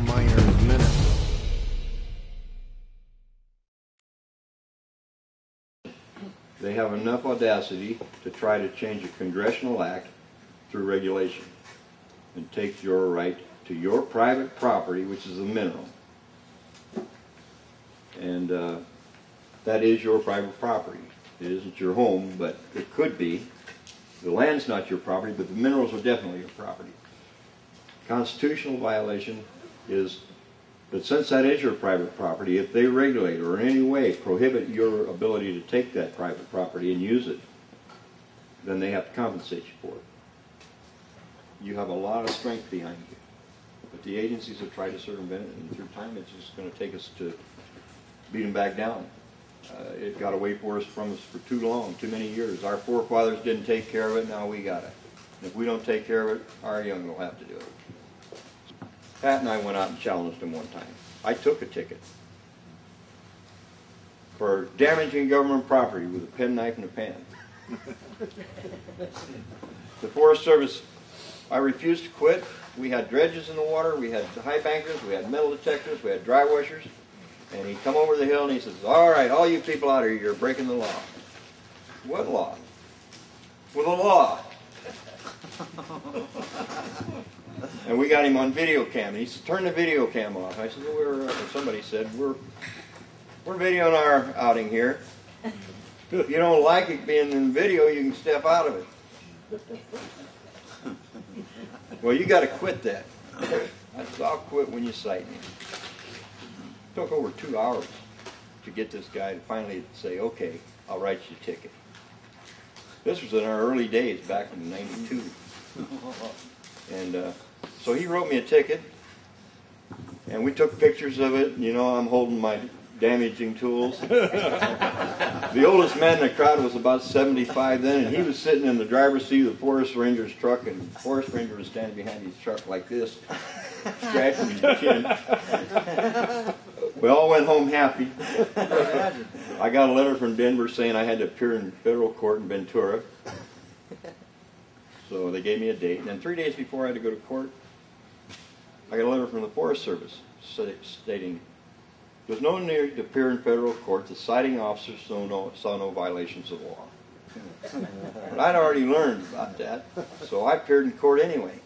Miner's Minute. They have enough audacity to try to change a congressional act through regulation and take your right to your private property, which is a mineral. And that is your private property. It isn't your home, but it could be. The land's not your property, but the minerals are definitely your property. Constitutional violation is that since that is your private property, if they regulate or in any way prohibit your ability to take that private property and use it, then they have to compensate you for it. You have a lot of strength behind you. But the agencies have tried to circumvent it, and through time it's just going to take us to beat them back down. It got away from us for too long, too many years. Our forefathers didn't take care of it, now we got it. And if we don't take care of it, our young will have to do it. Pat and I went out and challenged him one time. I took a ticket for damaging government property with a penknife and a pan. The Forest Service, I refused to quit. We had dredges in the water, we had high bankers, we had metal detectors, we had dry washers. And he'd come over the hill and he says, "All right, all you people out here, you're breaking the law." What law? Well, the law. And we got him on video cam. And he said, "Turn the video cam off." I said, "Well, somebody said, we're videoing our outing here. If you don't like it being in video, you can step out of it." "Well, you got to quit that." I said, "I'll quit when you cite me." It took over 2 hours to get this guy to finally say, "Okay, I'll write you a ticket." This was in our early days, back in '92. And so he wrote me a ticket, and we took pictures of it. You know, I'm holding my damaging tools. The oldest man in the crowd was about 75 then, and he was sitting in the driver's seat of the Forest Ranger's truck, and the Forest Ranger was standing behind his truck like this, scratching his chin. We all went home happy. I got a letter from Denver saying I had to appear in federal court in Ventura. So they gave me a date, and then 3 days before I had to go to court, I got a letter from the Forest Service stating there's no need to appear in federal court. The citing officers saw no violations of law. But I'd already learned about that, so I appeared in court anyway.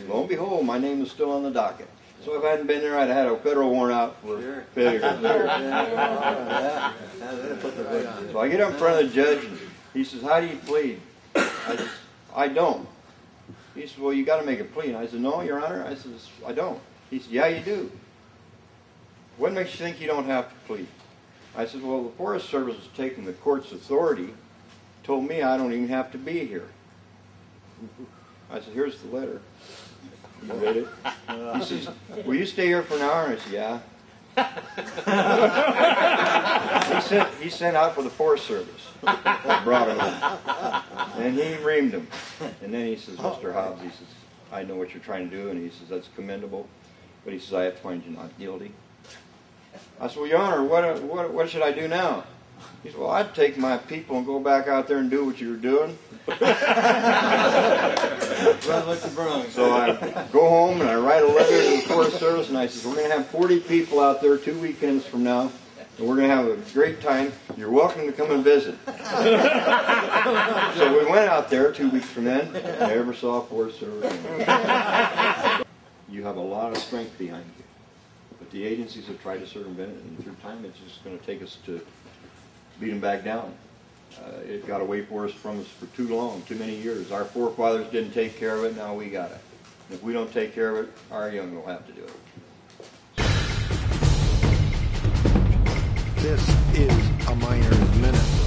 Lo and behold, my name was still on the docket. So if I hadn't been there, I'd have had a federal warrant out for failure to appear. So I get up in front of the judge, and he says, "How do you plead?" I said, "I don't." He said, "Well, you got to make a plea." And I said, "No, Your Honor." I said, "I don't." He said, "Yeah, you do." "What makes you think you don't have to plead?" I said, "Well, the Forest Service has taken the court's authority, told me I don't even have to be here." I said, "Here's the letter." He read it. He says, "Will you stay here for an hour?" And I said, "Yeah." He sent out for the Forest Service. I brought him in. And he reamed him. And then he says, "Mr. Hobbs," he says, "I know what you're trying to do." And he says, "That's commendable. But he says, I have to find you not guilty." I said, "Well, Your Honor, what should I do now?" He said, "Well, I'd take my people and go back out there and do what you were doing." So I go home and I write a letter to the Forest Service, and I said, "We're going to have 40 people out there 2 weekends from now, and we're going to have a great time. You're welcome to come and visit." So we went out there 2 weeks from then, and I never saw a Forest Service. You have a lot of strength behind you. But the agencies have tried to circumvent it, and through time it's just going to take us to beat them back down. It got away from us for too long, too many years. Our forefathers didn't take care of it, now we got it. And if we don't take care of it, our young will have to do it. This is a Miner's Minute.